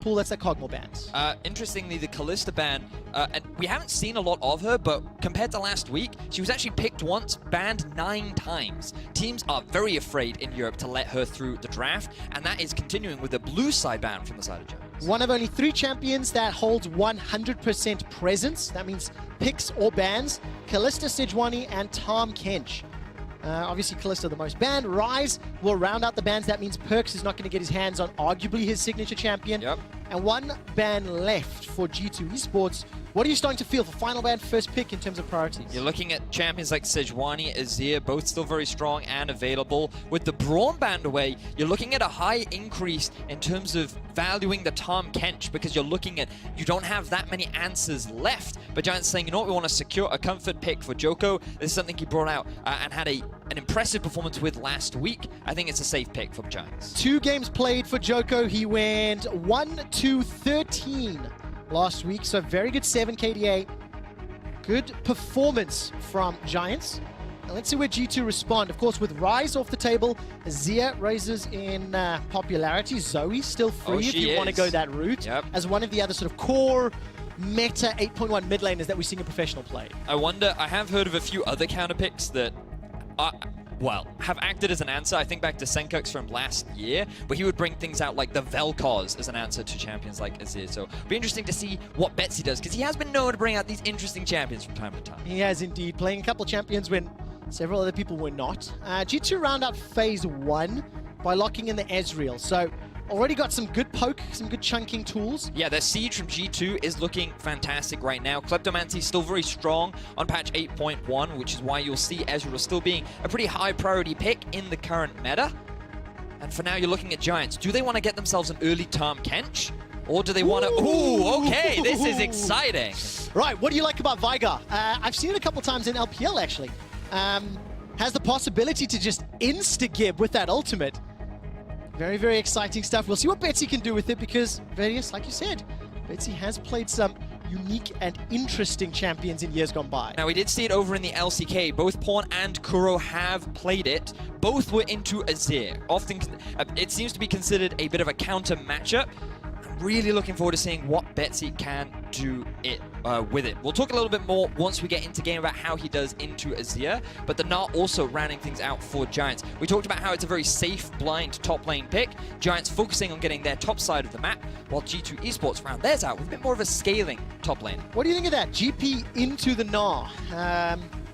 pool that's like Cogmore bans. Interestingly, the Kalista ban, and we haven't seen a lot of her, but compared to last week, she was actually picked once, banned 9 times. Teams are very afraid in Europe to let her through the draft, and that is continuing with a blue side ban from the side of Giants. One of only 3 champions that holds 100% presence. That means picks or bans. Kalista, Sejuani, and Tahm Kench. Obviously, Kalista the most banned. Rise will round out the bans. That means PerkZ is not going to get his hands on arguably his signature champion. Yep. And 1 ban left for G2 Esports. What are you starting to feel for final ban, first pick in terms of priorities? You're looking at champions like Sejuani, Azir, both still very strong and available. With the Braum banned away, you're looking at a high increase in terms of valuing the Tahm Kench, because you're looking at, you don't have that many answers left. But Giants saying, you know what, we want to secure a comfort pick for Djoko. This is something he brought out and had an impressive performance with last week. I think it's a safe pick for Giants. 2 games played for Djoko. He went 1-13 last week, so very good 7 KDA. Good performance from Giants. Now let's see where G2 respond. Of course, with Rise off the table, Azir raises in popularity. Zoe still free if you want to go that route, as one of the other sort of core meta 8.1 mid laners that we see in professional play. I wonder, I have heard of a few other counter picks that are, well, have acted as an answer. I think back to Senkux from last year, where he would bring things out like the Vel'Koz as an answer to champions like Azir. So it'll be interesting to see what Betsy does, because he has been known to bring out these interesting champions from time to time. He has indeed, playing a couple of champions when several other people were not. G2 round out phase 1 by locking in the Ezreal. So already got some good poke, some good chunking tools. Yeah, their siege from G2 is looking fantastic right now. Kleptomancy still very strong on patch 8.1, which is why you'll see Ezreal still being a pretty high priority pick in the current meta. And for now, you're looking at Giants. Do they want to get themselves an early Tahm Kench? Or do they want to... Ooh, okay, this is exciting. Right, what do you like about Veigar? I've seen it a couple times in LPL, actually. Has the possibility to just insta-gib with that ultimate. Very, very exciting stuff. We'll see what Betsy can do with it, because Vedius, like you said, Betsy has played some unique and interesting champions in years gone by. Now, we did see it over in the LCK. Both Pawn and Kuro have played it. Both were into Azir. Often, it seems to be considered a bit of a counter matchup. I'm really looking forward to seeing what Betsy can do with it. We'll talk a little bit more once we get into game about how he does into Azir, but the Gnar also rounding things out for Giants. We talked about how it's a very safe, blind top lane pick. Giants focusing on getting their top side of the map, while G2 Esports round theirs out with a bit more of a scaling top lane. What do you think of that? GP into the Gnar.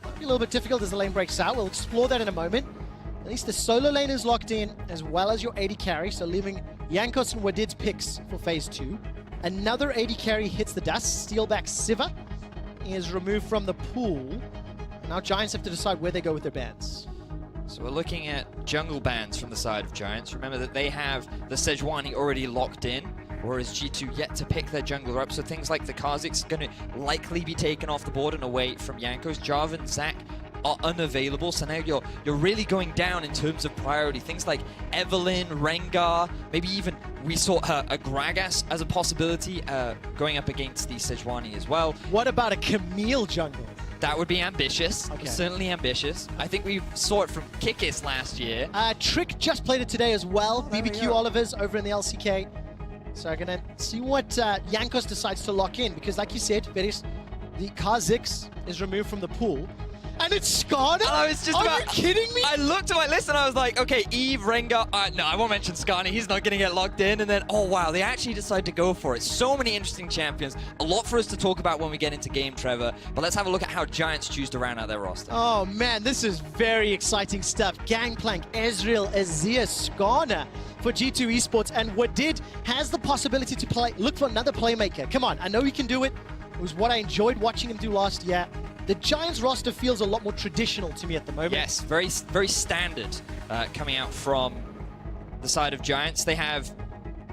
Might be a little bit difficult as the lane breaks out. We'll explore that in a moment. At least the solo lane is locked in, as well as your AD carry, so leaving Jankos and Wadid's picks for phase 2. Another AD carry hits the dust. Steeelback Sivir is removed from the pool. Now Giants have to decide where they go with their bans. So we're looking at jungle bans from the side of Giants. Remember that they have the Sejuani already locked in, whereas G2 yet to pick their jungler up. So things like the Kha'Zix's going to likely be taken off the board and away from Jankos. Jarvan, Zac are unavailable, so now you're really going down in terms of priority. Things like Evelynn, Rengar, maybe even we saw a Gragas as a possibility going up against the Sejuani as well. What about a Camille jungle? That would be ambitious, okay. Certainly ambitious. I think we saw it from Kikis last year. Trick just played it today as well. BBQ Olivers over in the LCK. So I'm gonna see what Jankos decides to lock in, because like you said, Vedius, the Kha'Zix is removed from the pool. And it's Skarner? I was just Are you kidding me? I looked at my list and I was like, okay, Eve, Rengar, no, I won't mention Skarner, he's not gonna get locked in. And then, oh wow, they actually decide to go for it. So many interesting champions. A lot for us to talk about when we get into game, Trevor. But let's have a look at how Giants choose to round out their roster. Oh man, this is very exciting stuff. Gangplank, Ezreal, Azir, Skarner for G2 Esports. And Wadid has the possibility to look for another playmaker. Come on, I know he can do it. It was what I enjoyed watching him do last year. The Giants roster feels a lot more traditional to me at the moment. Yes, very, very standard coming out from the side of Giants. They have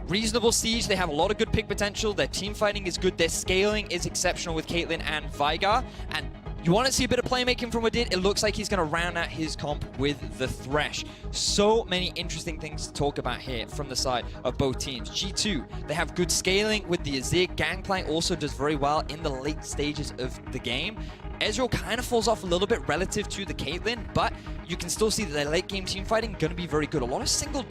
reasonable siege. They have a lot of good pick potential. Their team fighting is good. Their scaling is exceptional with Caitlyn and Veigar. And you want to see a bit of playmaking from Wadid. It looks like he's going to round out his comp with the Thresh. So many interesting things to talk about here from the side of both teams. G2, they have good scaling with the Azir. Gangplank also does very well in the late stages of the game. Ezreal kind of falls off a little bit relative to the Caitlyn, but you can still see that their late game team fighting going to be very good. A lot of single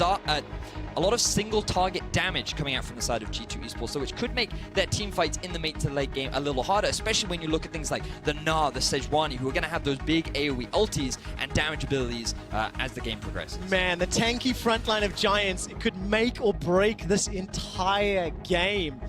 target damage coming out from the side of G2 eSports, so which could make their team fights in the mid to late game a little harder, especially when you look at things like the Gnar, the Sejuani, who are going to have those big AoE ultis and damage abilities as the game progresses. Man, the tanky front line of Giants, it could make or break this entire game.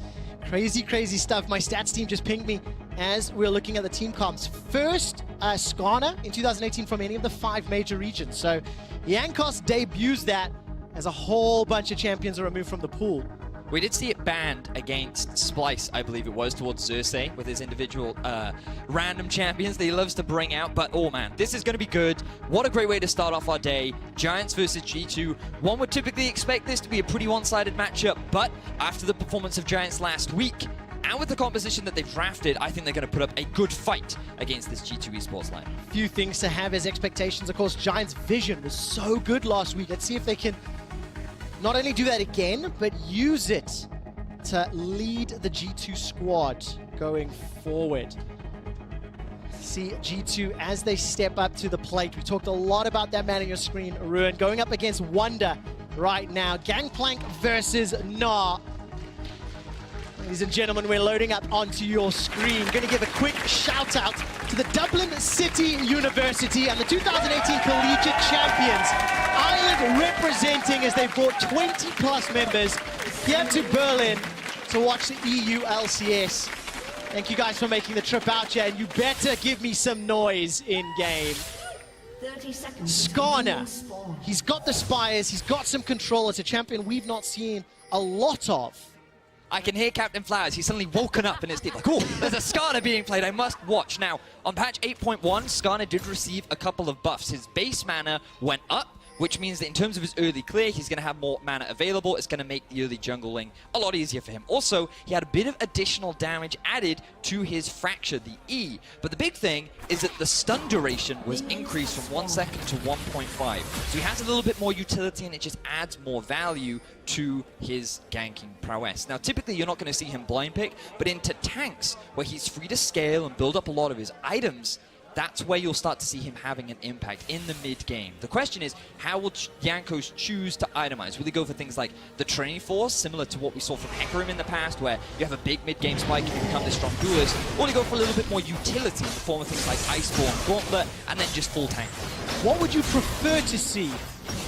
Crazy, crazy stuff. My stats team just pinged me as we're looking at the team comps. First, Skarner in 2018 from any of the 5 major regions. So Jankos debuts that as a whole bunch of champions are removed from the pool. We did see it banned against Splice, I believe it was, towards Xerxes with his individual random champions that he loves to bring out. But, oh man, this is going to be good. What a great way to start off our day. Giants versus G2. One would typically expect this to be a pretty one-sided matchup, but after the performance of Giants last week, and with the composition that they've drafted, I think they're going to put up a good fight against this G2 eSports line. Few things to have as expectations. Of course, Giants' vision was so good last week. Let's see if they can not only do that again, but use it to lead the G2 squad going forward. See G2 as they step up to the plate. We talked a lot about that man on your screen, Ruin, going up against Wunder right now. Gangplank versus Gnar. Ladies and gentlemen, we're loading up onto your screen. Going to give a quick shout out to the Dublin City University and the 2018 Collegiate Champions. Ireland representing as they've brought 20 plus members here to Berlin to watch the EU LCS. Thank you guys for making the trip out here, and you better give me some noise in game. 30 seconds. Skarner, he's got the spires, he's got some control. It's a champion we've not seen a lot of. I can hear Captain Flowers. He's suddenly woken up in his sleep like, oh, there's a Skarner being played. I must watch. Now, on patch 8.1, Skarner did receive a couple of buffs. His base mana went up, which means that in terms of his early clear, he's going to have more mana available. It's going to make the early jungling a lot easier for him. Also, he had a bit of additional damage added to his fracture, the E. But the big thing is that the stun duration was increased from 1 second to 1.5. So he has a little bit more utility, and it just adds more value to his ganking prowess. Now, typically, you're not going to see him blind pick, but into tanks, where he's free to scale and build up a lot of his items, that's where you'll start to see him having an impact in the mid-game. The question is, how will Jankos choose to itemize? Will he go for things like the Training Force, similar to what we saw from Hecarim in the past, where you have a big mid-game spike and you become this strong duelist? Or will he go for a little bit more utility in the form of things like Iceborne, Gauntlet, and then just full tank? What would you prefer to see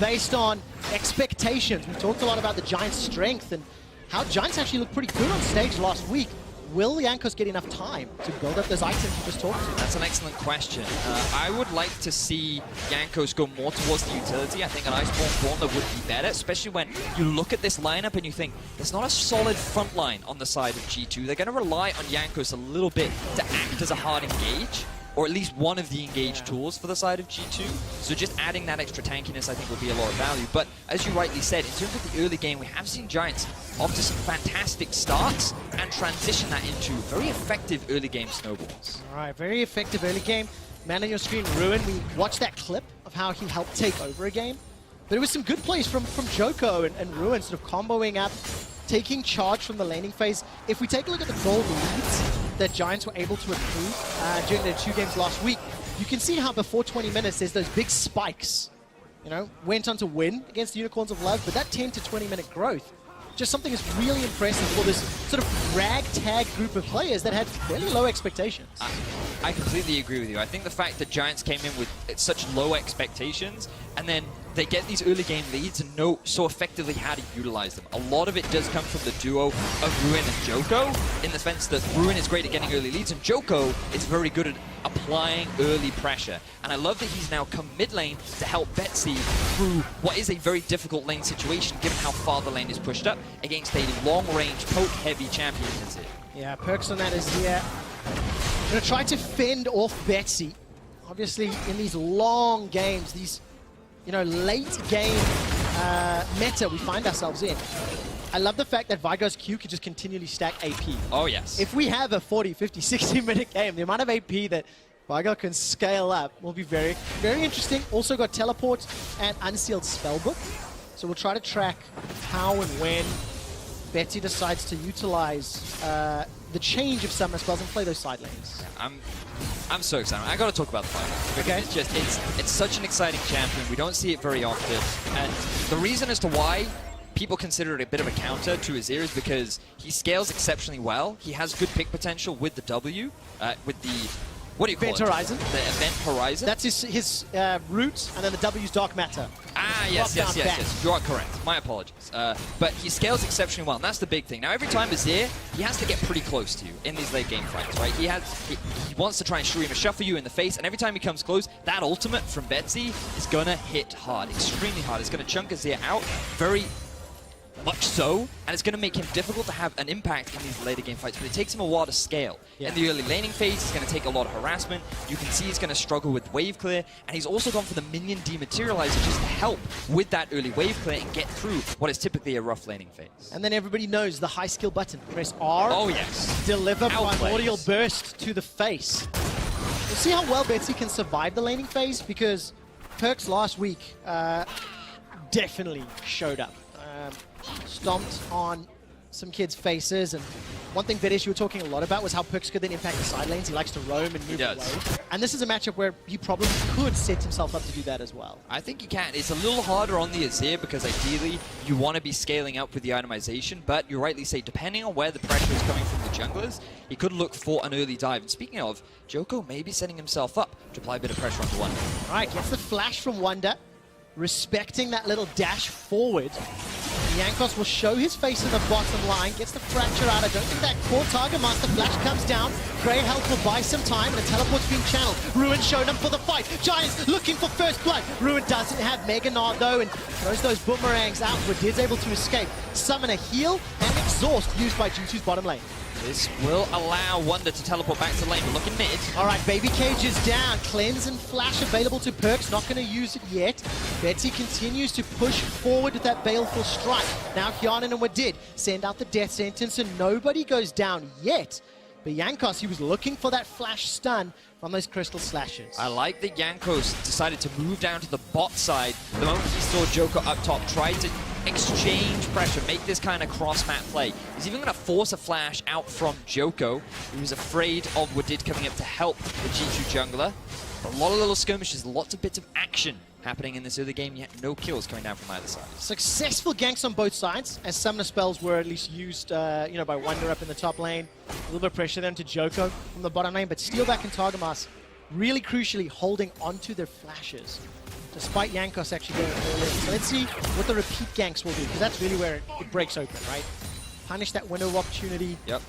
based on expectations? We talked a lot about the Giants' strength and how Giants actually looked pretty good on stage last week. Will Jankos get enough time to build up those items you just talked about? That's an excellent question. I would like to see Jankos go more towards the utility. I think an Iceborne Gauntlet would be better, especially when you look at this lineup and you think there's not a solid front line on the side of G2. They're going to rely on Jankos a little bit to act as a hard engage, or at least one of the engage tools for the side of G2. So just adding that extra tankiness, I think, will be a lot of value. But as you rightly said, in terms of the early game, we have seen Giants off to some fantastic starts and transition that into very effective early game snowballs. All right, very effective early game. Man on your screen, Ruin, we watched that clip of how he helped take over a game. But it was some good plays from Djoko and Ruin, sort of comboing up, taking charge from the laning phase. If we take a look at the gold leads that Giants were able to improve during their 2 games last week, you can see how before 20 minutes there's those big spikes. You know, went on to win against the Unicorns of Love, but that 10 to 20 minute growth, just something that's really impressive for this sort of ragtag group of players that had fairly low expectations. I completely agree with you. I think the fact that Giants came in with such low expectations and then they get these early game leads and know so effectively how to utilize them. A lot of it does come from the duo of Ruin and Djoko, in the sense that Ruin is great at getting early leads and Djoko is very good at applying early pressure. And I love that he's now come mid lane to help Betsy through what is a very difficult lane situation, given how far the lane is pushed up against a long-range, poke-heavy champion as it. Yeah, PerkZ on that is here. Gonna try to fend off Betsy. Obviously, in these long games, these, you know, late game meta we find ourselves in. I love the fact that Veigar's Q could just continually stack AP. Oh, yes. If we have a 40, 50, 60-minute game, the amount of AP that Veigar can scale up will be very, very interesting. Also got Teleport and Unsealed Spellbook. So we'll try to track how and when Betsy decides to utilize the change of summoner spells and play those side lanes. I'm so excited. I got to talk about the fight because Okay. it's just it's such an exciting champion. We don't see it very often, and the reason as to why people consider it a bit of a counter to Azir is because he scales exceptionally well. He has good pick potential with the W, with the what do you call Event it? Horizon. The Event Horizon. That's his root, and then the W's Dark Matter. Ah, yes, Drop down back. yes. You are correct. My apologies. But he scales exceptionally well, and that's the big thing. Now, every time Azir, he has to get pretty close to you in these late game fights, right? He wants to try and Shurima shuffle you in the face, and every time he comes close, that ultimate from Betsy is gonna hit hard, extremely hard. It's gonna chunk Azir out very much so, and it's going to make him difficult to have an impact in these later game fights, but it takes him a while to scale. Yeah. In the early laning phase, it's going to take a lot of harassment. You can see he's going to struggle with wave clear, and he's also gone for the minion dematerializer just to help with that early wave clear and get through what is typically a rough laning phase. And then everybody knows the high skill button. Press R. Oh, yes. Deliver Outplays. primordial burst to the face. We'll see how well Betsy can survive the laning phase, because PerkZ last week definitely showed up. Stomped on some kids' faces, and one thing Vedius you were talking a lot about was how PerkZ could then impact the side lanes. He likes to roam and move away. And this is a matchup where he probably could set himself up to do that as well. I think he can. It's a little harder on the Azir because ideally you want to be scaling up with the itemization, but you rightly say, depending on where the pressure is coming from the junglers, he could look for an early dive. And speaking of, Djoko may be setting himself up to apply a bit of pressure onto Wunder. All right, gets the flash from Wunder, respecting that little dash forward. Jankos will show his face in the bottom line, gets the fracture out. I don't think that caught Targamas. The flash comes down. Great help will buy some time, and the teleport's being channeled. Ruin showing up for the fight. Giants looking for first blood. Ruin doesn't have Mega Gnar though, and throws those boomerangs out. Wadid's able to escape. Summon a heal and exhaust used by G2's bottom lane. This will allow Wunder to teleport back to lane, but looking mid. All right, Baby Cage is down. Cleanse and Flash available to PerkZ. Not going to use it yet. Betsy continues to push forward with that baleful strike. Now Hjärnan and Wadid send out the death sentence, and nobody goes down yet. But Jankos, he was looking for that flash stun from those crystal slashes. I like that Jankos decided to move down to the bot side the moment he saw Djoko up top, tried to exchange pressure, make this kind of cross-map play. He's even going to force a flash out from Djoko, who was afraid of Wadid coming up to help the G2 jungler. A lot of little skirmishes, lots of bits of action happening in this early game, yet no kills coming down from either side. Successful ganks on both sides, as summoner spells were at least used by Wunder up in the top lane. A little bit of pressure then to Djoko from the bottom lane, but Steeelback and Targamas really crucially holding onto their flashes, despite Jankos actually going all in. So let's see what the repeat ganks will do, because that's really where it breaks open, right? Punish that window of opportunity. Yep.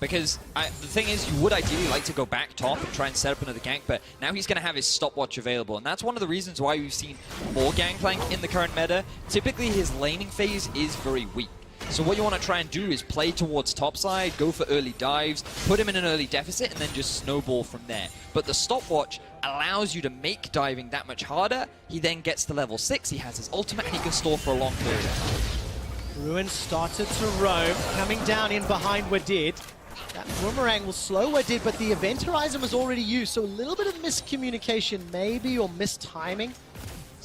Because the thing is, you would ideally like to go back top and try and set up another gank, but now he's going to have his stopwatch available, and that's one of the reasons why we've seen more Gangplank in the current meta. Typically, his laning phase is very weak. So what you want to try and do is play towards topside, go for early dives, put him in an early deficit, and then just snowball from there. But the stopwatch allows you to make diving that much harder. He then gets to level 6, he has his ultimate, and he can stall for a long period of time. Ruin started to roam, coming down in behind Wadid. That boomerang will slow Wadid, but the Event Horizon was already used, so a little bit of miscommunication maybe, or mistiming.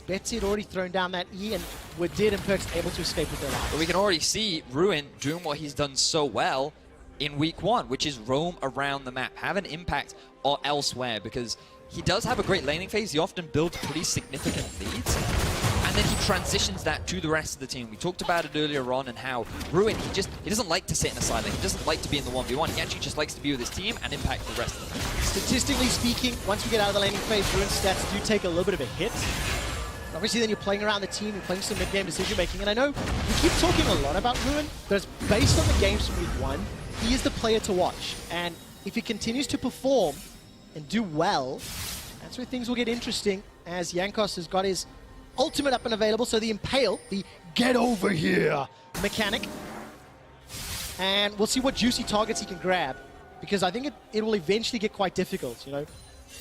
Betsy had already thrown down that E, and Wadid and PerkZ able to escape with their lives. But we can already see Ruin doing what he's done so well in week 1, which is roam around the map, have an impact elsewhere, because he does have a great laning phase. He often builds pretty significant leads, and then he transitions that to the rest of the team. We talked about it earlier on, and how Ruin, he doesn't like to sit in a side lane. He doesn't like to be in the 1v1. He actually just likes to be with his team and impact the rest of them. Statistically speaking, once we get out of the laning phase, Ruin's stats do take a little bit of a hit. Obviously, then you're playing around the team, you're playing some mid-game decision-making, and I know we keep talking a lot about Ruin, but based on the games from week 1, he is the player to watch. And if he continues to perform and do well, that's where things will get interesting, as Jankos has got his ultimate up and available, so the Impale, the get over here mechanic. And we'll see what juicy targets he can grab, because I think it will eventually get quite difficult, you know.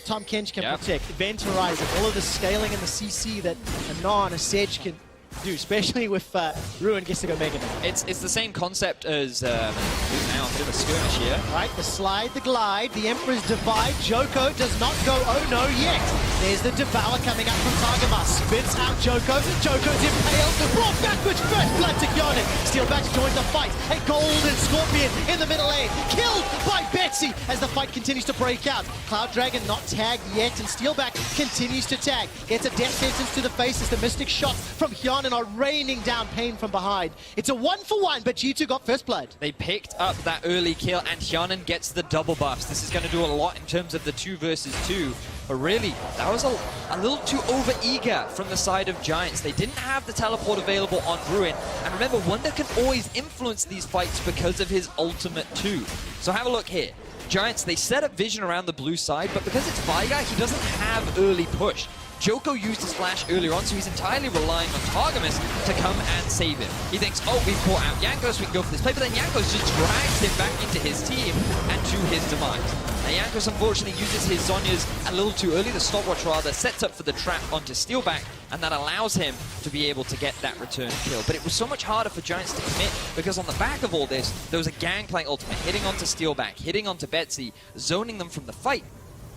Tahm Kench can protect, Event Horizon, all of the scaling and the CC that a Gnar and a Sej can do, especially with Ruin gets to go Mega Gnar. It's the same concept as now a bit of a skirmish here. Right, the slide, the glide, the Emperor's Divide. Djoko does not go oh no yet. There's the Devour coming up from Targamas. Spits out Djoko. Djoko's impaled. Brought backwards. First blood to Hjärnan. Steeelback joins the fight. A golden scorpion in the middle lane. Killed by Betsy as the fight continues to break out. Cloud Dragon not tagged yet, and Steeelback continues to tag. Gets a death sentence to the face as the mystic shots from Hjärnan are raining down pain from behind. It's a 1-for-1, but G2 got first blood. They picked up that early kill, and Hjärnan gets the double buffs. This is going to do a lot in terms of the 2 versus 2. But really, that was a little too over-eager from the side of Giants. They didn't have the teleport available on Ruin. And remember, Wunder can always influence these fights because of his ultimate too. So have a look here. Giants, they set up vision around the blue side, but because it's Veigar, he doesn't have early push. Djoko used his flash earlier on, so he's entirely relying on Targamas to come and save him. He thinks, oh, we've caught out Jankos, we can go for this play, but then Jankos just drags him back into his team and to his demise. Now Jankos unfortunately uses his Zhonya's a little too early, the stopwatch rather, sets up for the trap onto Steeelback, and that allows him to be able to get that return kill. But it was so much harder for Giants to commit, because on the back of all this, there was a Gangplank ultimate hitting onto Steeelback, hitting onto Betsy, zoning them from the fight,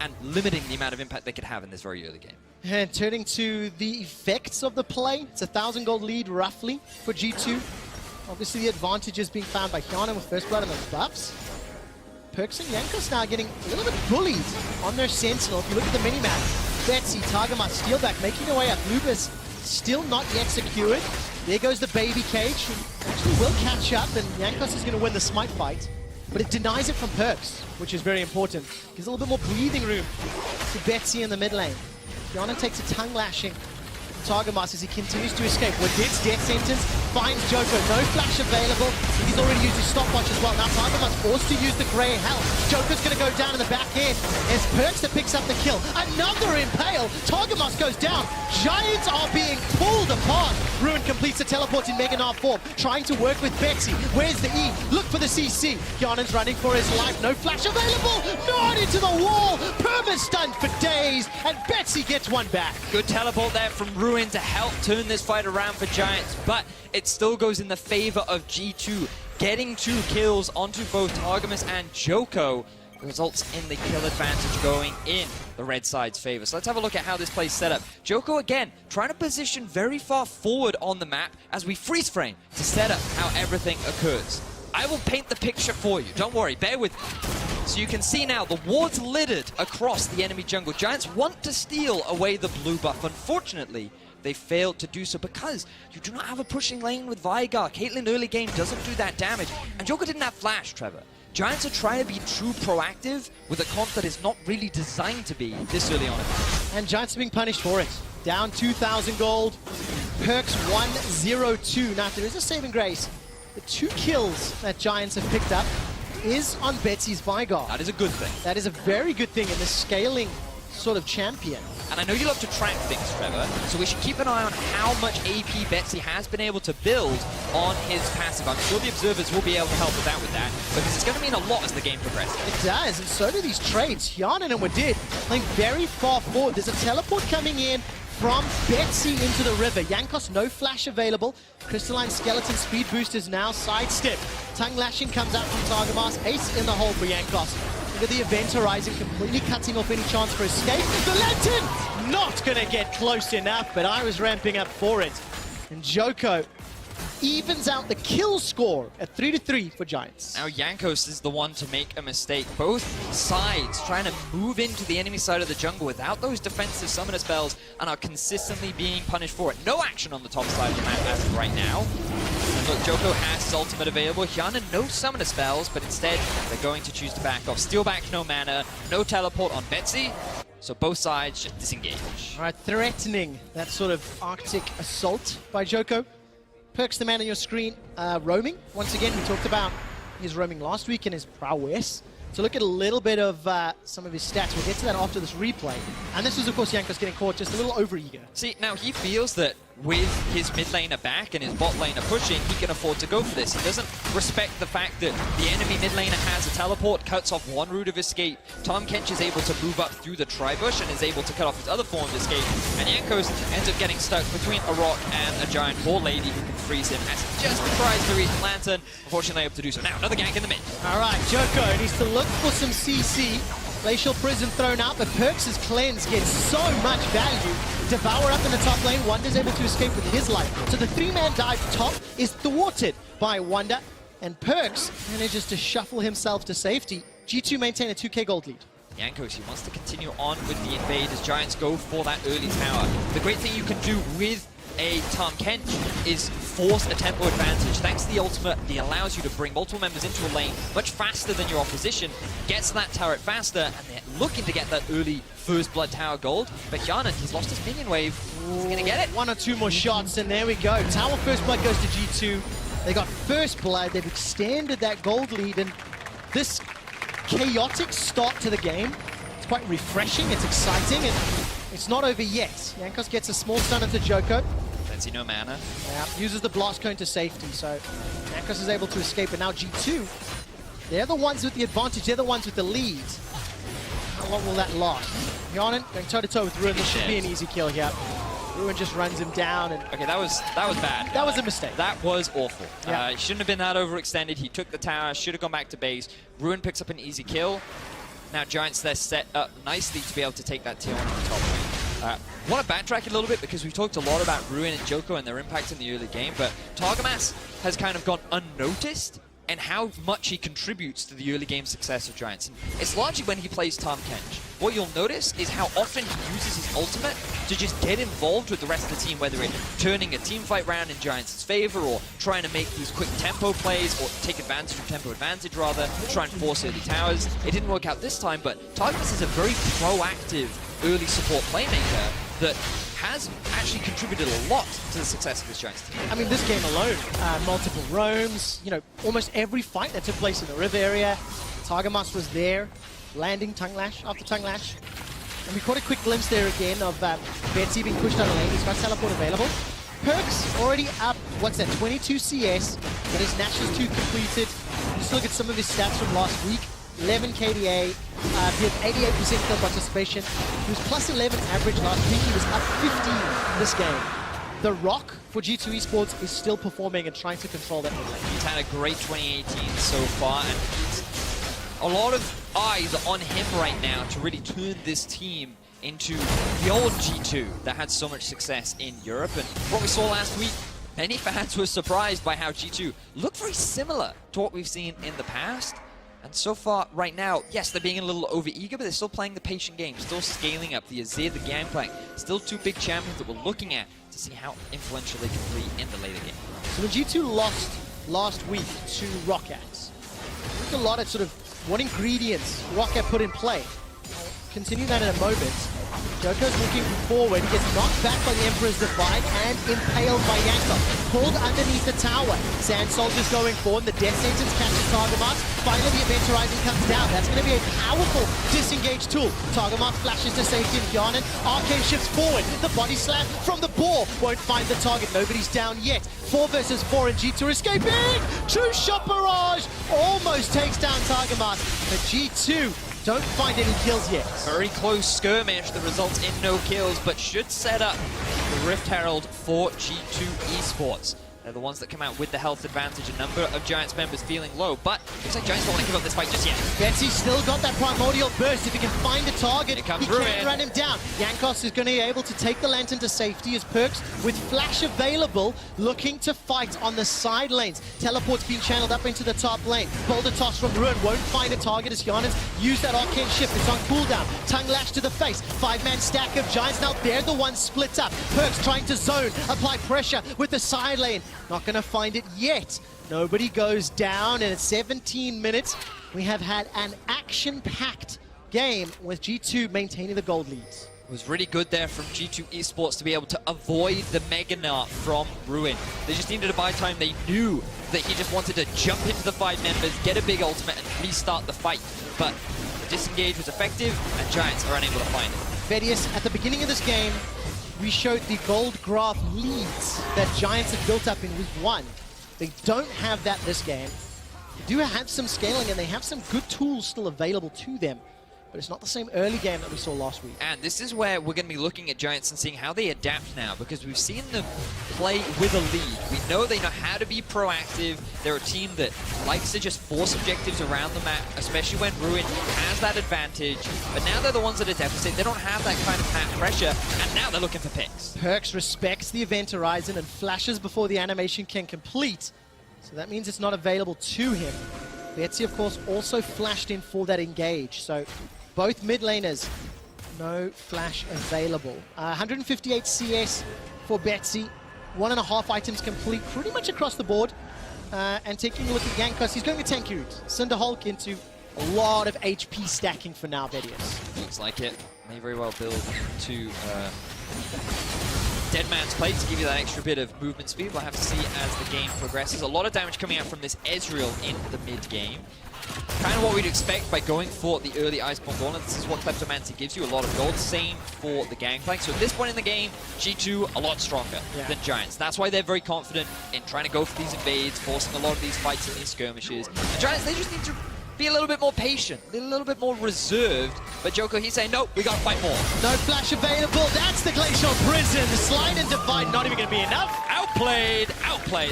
and limiting the amount of impact they could have in this very early game. And turning to the effects of the play, it's a 1,000 gold lead roughly for G2. Obviously the advantage is being found by Hjärnan with first blood and those buffs. PerkZ and Jankos now getting a little bit bullied on their Sentinel. If you look at the minimap, Betsy, Targamas, Steeelback making their way up. Luba's still not yet secured. There goes the baby cage, who actually will catch up, and Jankos is going to win the smite fight. But it denies it from PerkZ, which is very important. Gives a little bit more breathing room to Betsy in the mid lane. Hjärnan takes a tongue lashing from Targamas as he continues to escape. Wadid's death sentence finds Djoko. No flash available. He's already used his stopwatch as well. Now Targamas forced to use the grey health. Djoko's going to go down in the back end. It's PerkZ that picks up the kill. Another impale. Targamas goes down. Giants are being pulled apart. Ruin completes the teleport in Mega Gnar form, trying to work with Betsy. Where's the E? Look for the CC. Hjärnan's running for his life. No flash available. Not into the wall. Perma stunned for days, and Betsy gets one back. Good teleport there from Ruin to help turn this fight around for Giants, but it still goes in the favor of G2, getting 2 kills onto both Targamas and Djoko. Results in the kill advantage going in the red side's favor. So let's have a look at how this play's set up. Djoko again trying to position very far forward on the map as we freeze frame to set up how everything occurs. I will paint the picture for you, don't worry, bear with me. So you can see now the ward's littered across the enemy jungle. Giants want to steal away the blue buff. Unfortunately, they failed to do so because you do not have a pushing lane with Veigar. Caitlyn early game doesn't do that damage, and Djoko didn't have flash, Trevor. Giants are trying to be true proactive with a comp that is not really designed to be this early on. And Giants are being punished for it. Down 2,000 gold. PerkZ 1-0-2. Now, if there is a saving grace, the 2 kills that Giants have picked up is on Betsy's Veigar. That is a good thing. That is a very good thing in the scaling sort of champion. And I know you love to track things, Trevor, so we should keep an eye on how much AP Betsy has been able to build on his passive. I'm sure the observers will be able to help us out with that, because it's going to mean a lot as the game progresses. It does, and so do these trades. Hjärnan and Wadid playing very far forward. There's a teleport coming in from Betsy into the river. Jankos, no flash available. Crystalline Skeleton speed boosters now sidestep. Tongue lashing comes out from Targamas. Ace in the hole for Jankos. Look at the event horizon, completely cutting off any chance for escape. The lantern not gonna get close enough, but I was ramping up for it. And Djoko evens out the kill score at 3-3 for Giants. Now Jankos is the one to make a mistake. Both sides trying to move into the enemy side of the jungle without those defensive summoner spells and are consistently being punished for it. No action on the top side of the map as of right now. And look, Djoko has his ultimate available. Hjärnan, no summoner spells, but instead they're going to choose to back off. Steeelback, no mana, no teleport on Betsy. So both sides just disengage. All right, threatening that sort of Arctic assault by Djoko. PerkZ, the man on your screen, roaming. Once again, we talked about his roaming last week and his prowess. So look at a little bit of some of his stats. We'll get to that after this replay. And this was, of course, Jankos getting caught just a little over-eager. See, now he feels that with his mid laner back and his bot laner pushing, he can afford to go for this. He doesn't respect the fact that the enemy mid laner has a teleport, cuts off one route of escape. Tahm Kench is able to move up through the tri-bush and is able to cut off his other form of escape. And Jankos ends up getting stuck between a rock and a giant poor lady who can freeze him as he just tries to reach the lantern. Unfortunately, able to do so. Now, another gank in the mid. All right, Djoko needs to look for some CC. Glacial Prison thrown out, but PerkZ's cleanse gets so much value. Devour up in the top lane, Wunder's able to escape with his life. So the 3-man dive top is thwarted by Wunder, and PerkZ manages to shuffle himself to safety. G2 maintain a 2k gold lead. Jankos, he wants to continue on with the invade as Giants go for that early tower. The great thing you can do with a Tahm Kench is force a tempo advantage. Thanks to the ultimate, it allows you to bring multiple members into a lane much faster than your opposition, gets that turret faster, and they're looking to get that early first blood tower gold. But Hjärnan, he's lost his minion wave. He's gonna get it. 1 or 2 more shots, and there we go. Tower first blood goes to G2. They got first blood, they've extended that gold lead, and this chaotic start to the game, it's quite refreshing, it's exciting, and it's not over yet. Jankos gets a small stun into Djoko. Betsy no mana. Yeah, uses the blast cone to safety, so Jankos is able to escape, and now G2, they're the ones with the advantage, they're the ones with the lead. How long will that last? Hjärnan going toe-to-toe with Ruin, this should be an easy kill here. Ruin just runs him down, and Okay, that was bad. that was a mistake. That was awful. Yeah. He shouldn't have been that overextended. He took the tower, should have gone back to base. Ruin picks up an easy kill. Now Giants, they're set up nicely to be able to take that tier 1 on the top lane. Want to backtrack a little bit because we talked a lot about Ruin and Djoko and their impact in the early game, but Targamas has kind of gone unnoticed and how much he contributes to the early game success of Giants. And it's largely when he plays Tahm Kench. What you'll notice is how often he uses his ultimate to just get involved with the rest of the team, whether it's turning a team fight round in Giants' favor or trying to make these quick tempo plays or take advantage of tempo advantage rather, try and force early towers. It didn't work out this time, but Targamas is a very proactive early support playmaker that has actually contributed a lot to the success of this Giants team. I mean, this game alone, multiple roams, you know, almost every fight that took place in the river area, Targamas was there, landing tongue lash after tongue lash. And we caught a quick glimpse there again of Betsy being pushed out of lane. He's got teleport available. PerkZ already up, what's that, 22 CS, but his Nash's 2 completed. Just look at some of his stats from last week. 11 KDA, he had 88% kill participation. He was plus 11 average last week. He was up 15 this game. The Rock for G2 eSports is still performing and trying to control that mid lane. He's had a great 2018 so far, and a lot of eyes are on him right now to really turn this team into the old G2 that had so much success in Europe. And what we saw last week, many fans were surprised by how G2 looked very similar to what we've seen in the past. And so far, right now, yes, they're being a little over-eager, but they're still playing the patient game, still scaling up the Azir, the Gangplank, still 2 big champions that we're looking at to see how influential they can be in the later game. So when G2 lost last week to Roccat, look a lot at sort of what ingredients Roccat put in play. I'll continue that in a moment. Djoko's looking forward. He gets knocked back by the Emperor's Divide and impaled by Jankos. Pulled underneath the tower. Sand Soldier's going forward. The Death Sentence catches Targamas. Finally, the Event Horizon comes down. That's going to be a powerful disengage tool. Targamas flashes to safety in Hjärnan. Arcane shifts forward. The body slam from the ball won't find the target. Nobody's down yet. 4 versus 4 and G2 escaping. True shot barrage. Almost takes down Targamas. But G2 don't find any kills yet. Very close skirmish that results in no kills, but should set up the Rift Herald for G2 eSports. They're the ones that come out with the health advantage. A number of Giants members feeling low, but looks like Giants don't want to give up this fight just yet. Betsy still got that primordial burst. If he can find a target, he comes can't Ruin. run him down. Jankos is going to be able to take the Lantern to safety as PerkZ with flash available, looking to fight on the side lanes. Teleport's being channeled up into the top lane. Boulder toss from Ruin won't find a target as Hjärnan's used that arcane shift. It's on cooldown. Tongue lash to the face. 5-man stack of Giants. Now they're the ones split up. PerkZ trying to zone, apply pressure with the side lane. Not going to find it yet. Nobody goes down, and at 17 minutes, we have had an action-packed game with G2 maintaining the gold leads. It was really good there from G2 eSports to be able to avoid the Mega Gnar from Ruin. They just needed to buy time. They knew that he just wanted to jump into the 5 members, get a big ultimate, and restart the fight. But the disengage was effective, and Giants are unable to find it. Vedius, at the beginning of this game, we showed the gold graph leads that Giants have built up in week 1. They don't have that this game. They do have some scaling, and they have some good tools still available to them. but it's not the same early game that we saw last week. And this is where we're going to be looking at Giants and seeing how they adapt now, because we've seen them play with a lead. We know they know how to be proactive. They're a team that likes to just force objectives around the map, especially when Ruin has that advantage. But now they're the ones that are deficit. They don't have that kind of map pressure, and now they're looking for picks. PerkZ respects the event horizon and flashes before the animation can complete. So that means it's not available to him. Betsy, of course, also flashed in for that engage. So both mid laners, no flash available. 158 CS for Betsy. 1.5 items complete pretty much across the board. And taking a look at Jankos, he's going to tanky route. Cinder Hulk into a lot of HP stacking for now, Vedius. Looks like it. May very well build to Dead Man's Plate to give you that extra bit of movement speed. We'll have to see as the game progresses. A lot of damage coming out from this Ezreal in the mid game. Kind of what we'd expect by going for the early Iceborne Gauntlet. This is what Kleptomancy gives you, a lot of gold. Same for the Gangplank. So at this point in the game, G2 a lot stronger than Giants. That's why they're very confident in trying to go for these invades, forcing a lot of these fights in these skirmishes. The Giants, they just need to be a little bit more patient, be a little bit more reserved. But Djoko, he's saying, nope, we gotta fight more. No flash available. That's the Glacial Prison. The slide and divide not even gonna be enough. Outplay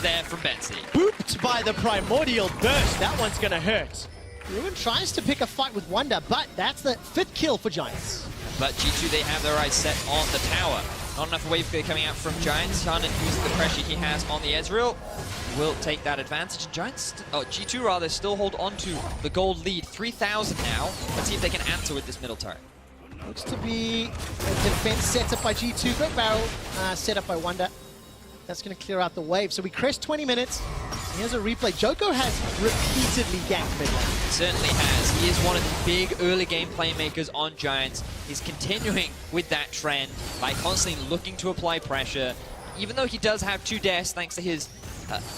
there from Betsy. Booped by the Primordial Burst. That one's gonna hurt. Ruin tries to pick a fight with Wunder, but that's the 5th kill for Giants. But G2, they have their eyes set on the tower. Not enough wave clear coming out from Giants. Hjärnan using the pressure he has on the Ezreal will take that advantage. Giants, G2 rather, still hold on to the gold lead. 3,000 now. Let's see if they can answer with this middle turret. Looks to be a defense set up by G2. Great barrel set up by Wunder. That's going to clear out the wave. So we crest 20 minutes. Here's a replay. Djoko has repeatedly ganked mid lane. Certainly has. He is one of the big early game playmakers on Giants. He's continuing with that trend by constantly looking to apply pressure. Even though he does have 2 deaths thanks to his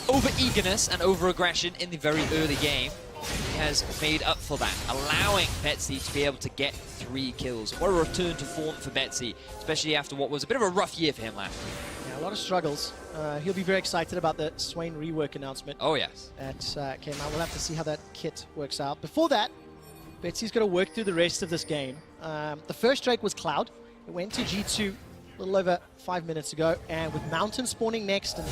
over-eagerness and over-aggression in the very early game, he has made up for that, allowing Betsy to be able to get 3 kills. What a return to form for Betsy, especially after what was a bit of a rough year for him last year. Yeah, a lot of struggles. He'll be very excited about the Swain rework announcement. Oh, yes. That came out. We'll have to see how that kit works out. Before that, Betsy's got to work through the rest of this game. The first Drake was Cloud. It went to G2 a little over 5 minutes ago, and with Mountain spawning next and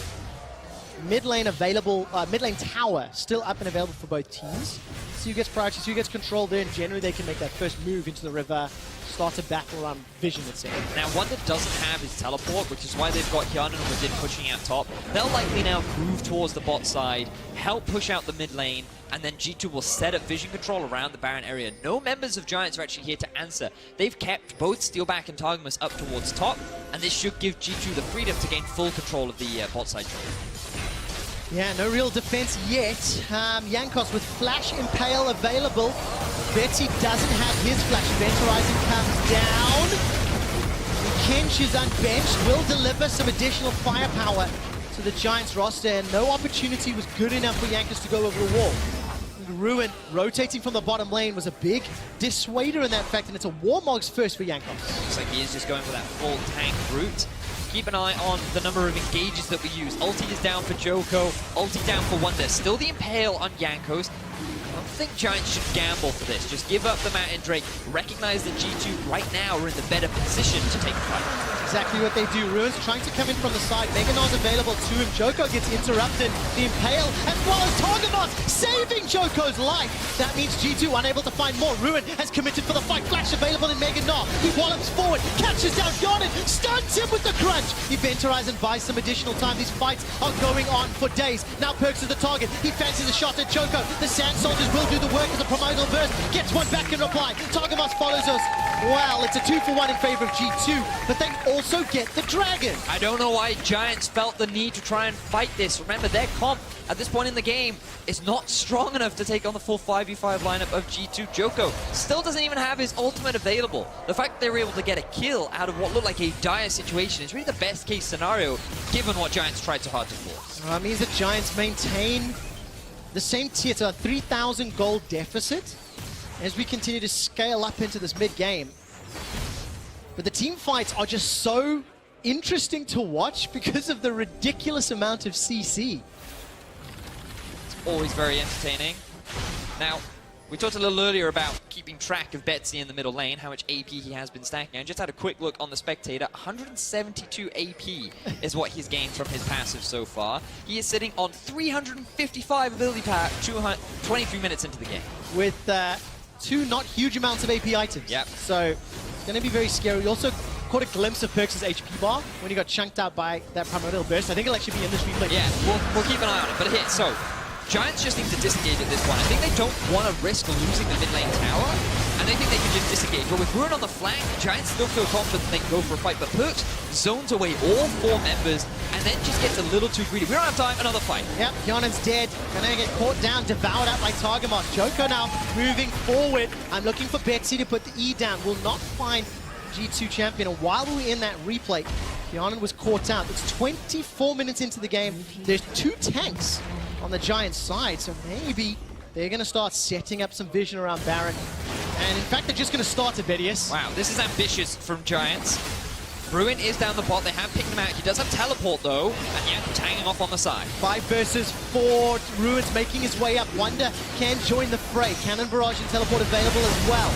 mid lane available, mid lane tower still up and available for both teams. Su gets priority, Su gets control there, and generally they can make that first move into the river, start a battle around Vision itself. Now, Wunder doesn't have his teleport, which is why they've got Hjärnan and Wadid pushing out top. They'll likely now move towards the bot side, help push out the mid lane, and then G2 will set up vision control around the Baron area. No members of Giants are actually here to answer. They've kept both Steeelback and Targamas up towards top, and this should give G2 the freedom to gain full control of the bot side trade. Yeah, no real defense yet. Jankos with Flash Impale available. Betsy doesn't have his Flash. Event Horizon comes down. Kench is unbenched, will deliver some additional firepower to the Giants roster, and no opportunity was good enough for Jankos to go over the wall. Ruin rotating from the bottom lane was a big dissuader in that fact, and it's a Warmog's first for Jankos. Looks like he is just going for that full tank route. Keep an eye on the number of engages that we use. Ulti is down for Djoko, ulti down for Wunder. Still the Impale on Jankos. I don't think Giants should gamble for this. Just give up the Matt and Drake. Recognize that G2 right now are in the better position to take the fight. Exactly what they do. Ruin's trying to come in from the side. Gnar's available to him. Djoko gets interrupted. The Impale as well as Targamas saving Djoko's life. That means G2 unable to find more. Ruin has committed for the fight. Flash available in Gnar. He wallops forward, catches down Hjärnan, stuns him with the crunch. Event Horizon buys some additional time. These fights are going on for days. Now PerkZ is the target. He fancies a shot at Djoko. The Sand Soldiers will do the work as a Primordial Burst. Gets one back in reply. Targamas follows us. Well, it's a 2-for-1 in favor of G2, but they also get the Dragon. I don't know why Giants felt the need to try and fight this. Remember, their comp at this point in the game is not strong enough to take on the full 5v5 lineup of G2. Djoko still doesn't even have his ultimate available. The fact that they were able to get a kill out of what looked like a dire situation is really the best case scenario, given what Giants tried so hard to force. Means that Giants maintain the same tier to a 3,000 gold deficit as we continue to scale up into this mid-game. But the team fights are just so interesting to watch because of the ridiculous amount of CC. It's always very entertaining. Now, We talked a little earlier about keeping track of Betsy in the middle lane, how much AP he has been stacking. I just had a quick look on the spectator. 172 AP is what he's gained from his passive so far. He is sitting on 355 ability power, 23 minutes into the game. With 2 not huge amounts of AP items. Yep. So it's going to be very scary. We also caught a glimpse of PerkZ's HP bar when he got chunked out by that primordial burst. I think it'll actually be in this replay. Yeah, we'll keep an eye on it. But here, so Giants just need to disengage at this point. I think they don't want to risk losing the mid lane tower, and they think they can just disengage. But with Ruin on the flank, Giants still feel confident they can go for a fight. But PerkZ zones away all 4 members and then just gets a little too greedy. We don't have time, another fight. Yep, Hjärnan's dead. Gonna get caught down, devoured out by Targamas. Djoko now moving forward. I'm looking for Betsy to put the E down. Will not find G2 champion. And while we were in that replay, Hjärnan was caught out. It's 24 minutes into the game. There's 2 tanks on the Giants side, so maybe they're going to start setting up some vision around Baron. And in fact, they're just going to start at Vedius. Wow, this is ambitious from Giants. Ruin is down the bot. They have picked him out. He does have teleport, though. And Jankos hanging off on the side. 5 versus 4. Ruin's making his way up. Wunder can join the fray. Cannon barrage and teleport available as well.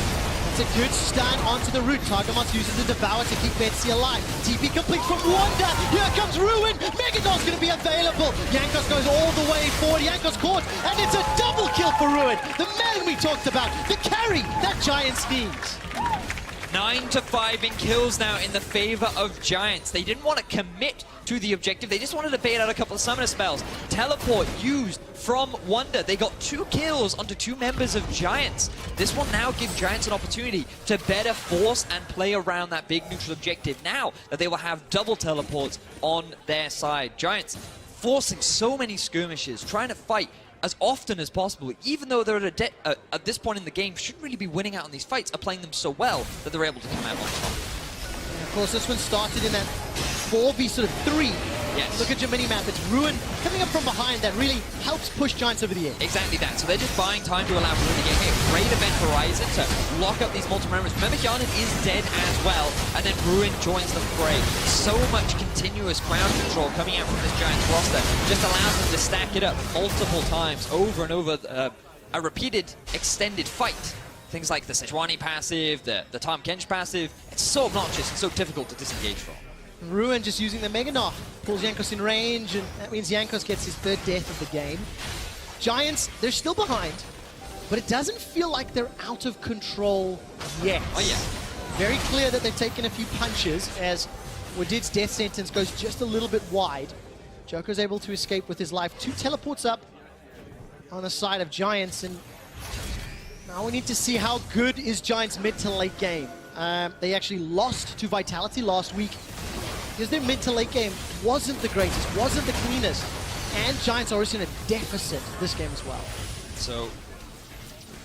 It's a good stun onto the root. Targamas uses the Devour to keep Betsy alive. TP complete from Wunder. Here comes Ruin. Megadol's going to be available. Jankos goes all the way forward. Jankos caught, and it's a double kill for Ruin. The man we talked about, the carry that Giants needs. 9-5 in kills now in the favor of Giants. They didn't want to commit to the objective. They just wanted to bait out a couple of summoner spells. Teleport used from Wunder. They got 2 kills onto 2 members of Giants. This will now give Giants an opportunity to better force and play around that big neutral objective now that they will have double teleports on their side. Giants forcing so many skirmishes, trying to fight as often as possible, even though they're at this point in the game, shouldn't really be winning out on these fights, are playing them so well that they're able to come out on top. And of course, this one started in that 4v3. Yes. Look at your mini-map. It's Ruin coming up from behind that really helps push Giants over the edge. Exactly that. So they're just buying time to allow Ruin to get a great event horizon to lock up these multiple members. Remember, Hjärnan is dead as well, and then Ruin joins the fray. So much continuous ground control coming out from this Giants roster just allows them to stack it up multiple times over and over a repeated extended fight. Things like the Sejuani passive, the Tahm Kench passive. It's so obnoxious and so difficult to disengage from. Ruin just using the Mega Gnar, pulls Jankos in range, and that means Jankos gets his 3rd death of the game. Giants, they're still behind, but it doesn't feel like they're out of control yet. Oh yeah. Very clear that they've taken a few punches as Wadid's death sentence goes just a little bit wide. Djoko's able to escape with his life. 2 teleports up on the side of Giants, and now we need to see how good is Giants' mid to late game. They actually lost to Vitality last week because their mid to late game wasn't the greatest, wasn't the cleanest, and Giants are also in a deficit this game as well. So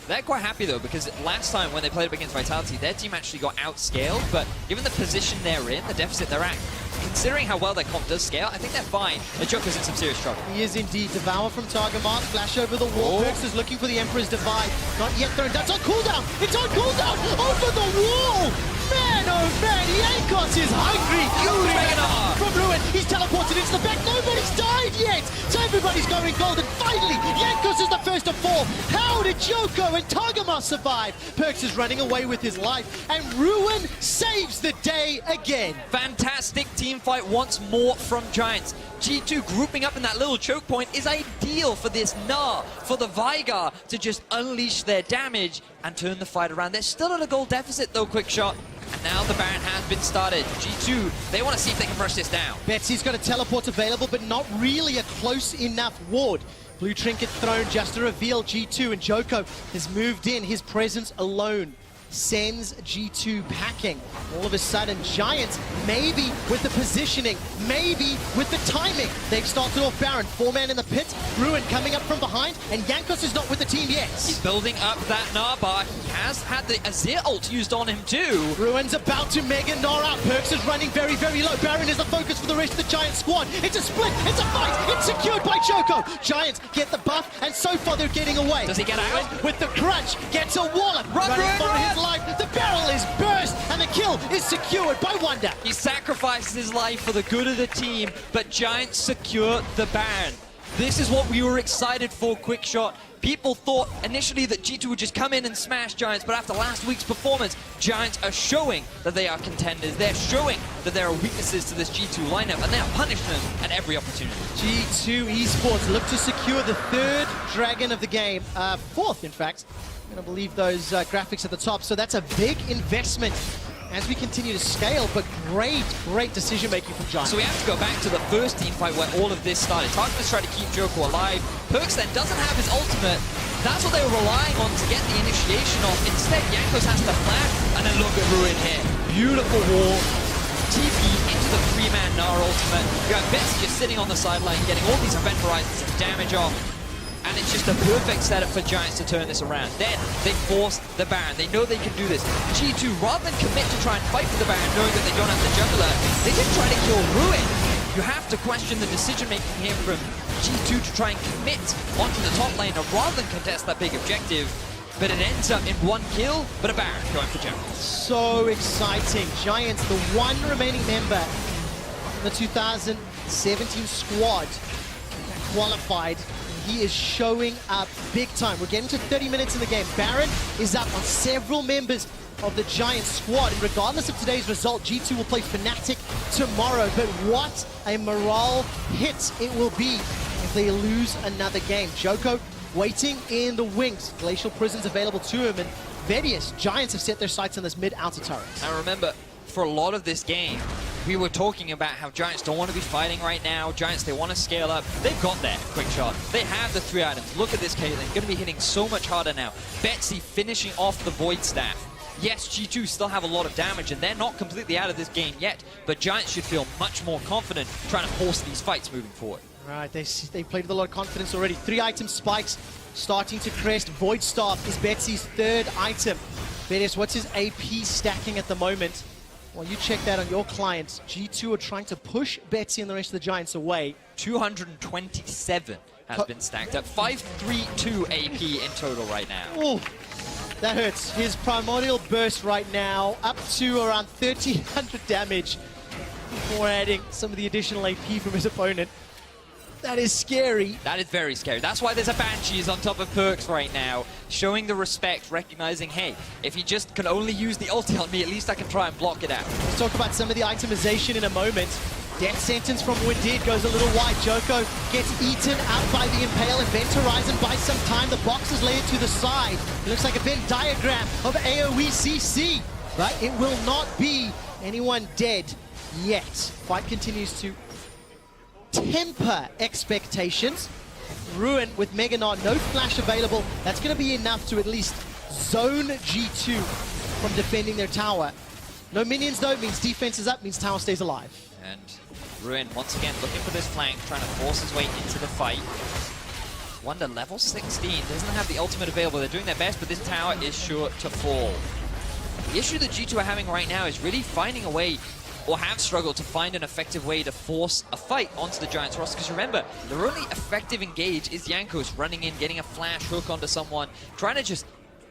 they're quite happy though, because last time when they played up against Vitality, their team actually got outscaled, but given the position they're in, the deficit they're at, considering how well their comp does scale, I think they're fine. The Djoko's in some serious trouble. He is indeed. Devour from Targamas, flash over the wall. PerkZ is looking for the Emperor's Divide. Not yet thrown. That's on cooldown. It's on cooldown. Over the wall. Man, oh man, Jankos is hungry. From Ruin, he's teleported into the back. Nobody's died yet. So everybody's going golden. Finally, Jankos is the first to fall. How did Djoko and Targamas survive? PerkZ is running away with his life, and Ruin saves the day again. Fantastic team fight once more from Giants. G2 grouping up in that little choke point is ideal for this Gnar, for the Veigar to just unleash their damage and turn the fight around. They're still at a goal deficit though, QuickShot. And now the Baron has been started. G2, they want to see if they can rush this down. Betsy's got a teleport available, but not really a close enough ward. Blue trinket thrown just to reveal G2, and Djoko has moved in. His presence alone sends G2 packing. All of a sudden, Giants, maybe with the positioning, maybe with the timing. They've started off Baron, 4-man in the pit, Ruin coming up from behind, and Jankos is not with the team yet. He's building up that Gnar bar. He has had the Azir ult used on him too. Ruin's about to Mega Gnar out. PerkZ is running very, very low. Baron is the focus for the rest of the Giant squad. It's a split, it's a fight, it's secured by Djoko. Giants get the buff, and so far they're getting away. Does he get out? With the crunch, gets a wallop. Run, his life. The barrel is burst, and the kill is secured by Wunder. He sacrifices his life for the good of the team, but Giants secure the ban. This is what we were excited for, QuickShot. People thought initially that G2 would just come in and smash Giants, but after last week's performance, Giants are showing that they are contenders. They're showing that there are weaknesses to this G2 lineup, and they are punishing them at every opportunity. G2 eSports look to secure the 3rd dragon of the game. 4th, in fact. I'm going to believe those graphics at the top. So that's a big investment as we continue to scale, but great decision-making from Giants. So we have to go back to the first team fight where all of this started. Targamas tried to keep Djoko alive. PerkZ then doesn't have his ultimate. That's what they were relying on to get the initiation off. Instead, Jankos has to flash, and then look at Ruin here. Beautiful wall. TP into the 3-man Gnar ultimate. You have Betsy just sitting on the sideline, getting all these event horizons and damage off. And it's just a perfect setup for Giants to turn this around. Then they force the Baron. They know they can do this. G2, rather than commit to try and fight for the Baron, knowing that they don't have the jungler, they did try to kill Ruin. You have to question the decision-making here from G2 to try and commit onto the top lane, rather than contest that big objective. But it ends up in 1 kill, but a Baron going for Jankos. So exciting. Giants, the one remaining member in the 2017 squad that qualified. He is showing up big time. We're getting to 30 minutes in the game. Baron is up on several members of the Giants squad. And regardless of today's result, G2 will play Fnatic tomorrow. But what a morale hit it will be if they lose another game. Djoko waiting in the wings. Glacial Prison's available to him. And Vedius, Giants have set their sights on this mid-outer turret. And remember, for a lot of this game, we were talking about how Giants don't want to be fighting right now. Giants, they want to scale up. They've got their QuickShot. They have the 3 items. Look at this Caitlyn. Going to be hitting so much harder now. Betsy finishing off the Void Staff. Yes, G2 still have a lot of damage, and they're not completely out of this game yet, but Giants should feel much more confident trying to force these fights moving forward. Right, they played with a lot of confidence already. 3 item spikes starting to crest. Void Staff is Betsy's 3rd item. Vedius, what's his AP stacking at the moment? Well, you check that on your clients. G2 are trying to push Betsy and the rest of the Giants away. 227 has been stacked up. 532 AP in total right now. Oh, that hurts. His primordial burst right now up to around 1,300 damage before adding some of the additional AP from his opponent. That is scary. That is very scary. That's why there's a Banshees on top of PerkZ right now, showing the respect, recognizing, hey, if he just can only use the ulti on me, at least I can try and block it out. Let's talk about some of the itemization in a moment. Death sentence from Wadid goes a little wide. Djoko gets eaten out by the Impale. Event Horizon buys some time. The box is laid to the side. It looks like a Venn diagram of AoE CC, but it will not be anyone dead yet. Fight continues to temper expectations. Ruin with Mega Gnar, no flash available. That's going to be enough to at least zone G2 from defending their tower. No minions though, means defense is up, means tower stays alive. And Ruin once again looking for this flank, trying to force his way into the fight. Wunder level 16, doesn't have the ultimate available. They're doing their best, but this tower is sure to fall. The issue that G2 are having right now is really finding a way, or have struggled to find an effective way to force a fight onto the Giants roster. Because remember, their only effective engage is Jankos running in, getting a flash hook onto someone, trying to just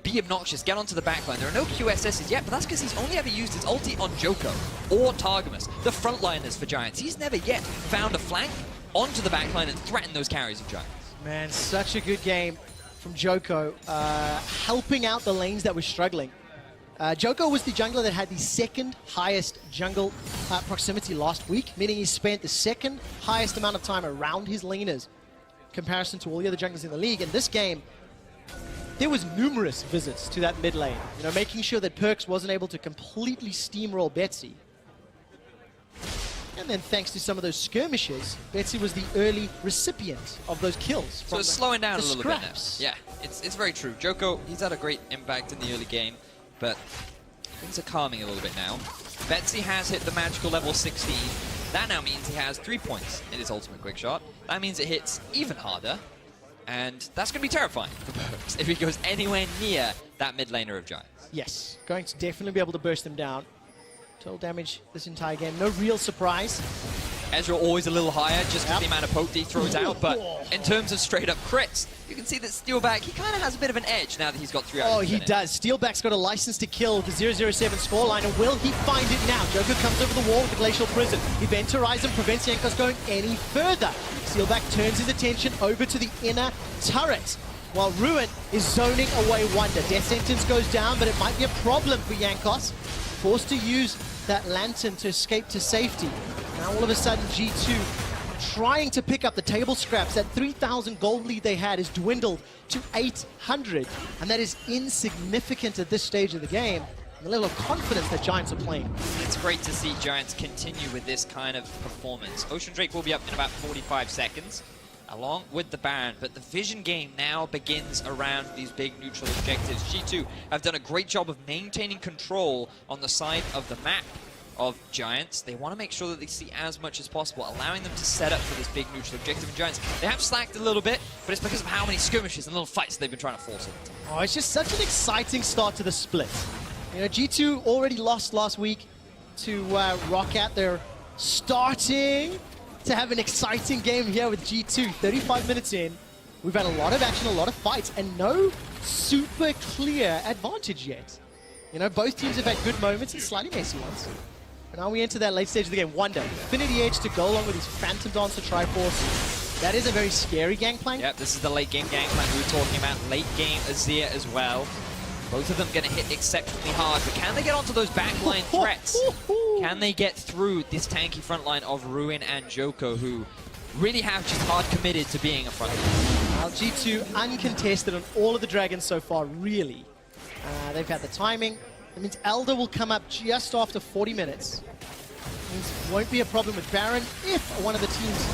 be obnoxious, get onto the backline. There are no QSSs yet, but that's because he's only ever used his ulti on Djoko or Targamas, the frontliners for Giants. He's never yet found a flank onto the backline and threatened those carries of Giants. Man, such a good game from Djoko, helping out the lanes that were struggling. Djoko was the jungler that had the 2nd highest jungle proximity last week, meaning he spent the 2nd highest amount of time around his laners in comparison to all the other junglers in the league. In this game, there was numerous visits to that mid lane, you know, making sure that PerkZ wasn't able to completely steamroll Betsy. And then thanks to some of those skirmishes, Betsy was the early recipient of those kills. So it's slowing down a little bit now. Scraps. Yeah, it's very true. Djoko, he's had a great impact in the early game, but things are calming a little bit now. Betsy has hit the magical level 16. That now means he has 3 points in his ultimate quick shot. That means it hits even harder, and that's going to be terrifying for PerkZ if he goes anywhere near that mid laner of Giants. Yes, going to definitely be able to burst them down. Total damage this entire game, no real surprise. Ezreal always a little higher just because the amount of poke he throws out, but in terms of straight up crits, you can see that Steeelback, he kind of has a bit of an edge now that he's got 3 items. Oh, he does. Steeelback's got a license to kill with the 007 scoreline, and will he find it now? Djoko comes over the wall with the Glacial Prison. Event Horizon prevents Jankos going any further. Steeelback turns his attention over to the inner turret. while Ruin is zoning away Wunder. Death Sentence goes down, but it might be a problem for Jankos. Forced to use that Lantern to escape to safety. Now all of a sudden G2 trying to pick up the table scraps. That 3,000 gold lead they had is dwindled to 800, and that is insignificant at this stage of the game. The level of confidence that Giants are playing. It's great to see Giants continue with this kind of performance. Ocean Drake will be up in about 45 seconds, along with the Baron, but the vision game now begins around these big neutral objectives. G2 have done a great job of maintaining control on the side of the map of Giants. They want to make sure that they see as much as possible, allowing them to set up for this big neutral objective. And Giants, they have slacked a little bit, but it's because of how many skirmishes and little fights they've been trying to force all the time. Oh, it's just such an exciting start to the split. You know, G2 already lost last week to Roccat. They're starting to have an exciting game here with G2. 35 minutes in, we've had a lot of action, a lot of fights, and no super clear advantage yet. You know, both teams have had good moments and slightly messy ones. And now we enter that late stage of the game. Wunder, Infinity Edge to go along with his Phantom Dancer Triforce. That is a very scary Gangplank. Yep, this is the late game Gangplank we were talking about. Late game Azir as well. Both of them going to hit exceptionally hard, but can they get onto those backline threats? Can they get through this tanky front line of Ruin and Djoko, who really have just hard committed to being a front line? Well, G2 uncontested on all of the dragons so far, really. They've had the timing. That means Elder will come up just after 40 minutes. Means won't be a problem with Baron if one of the teams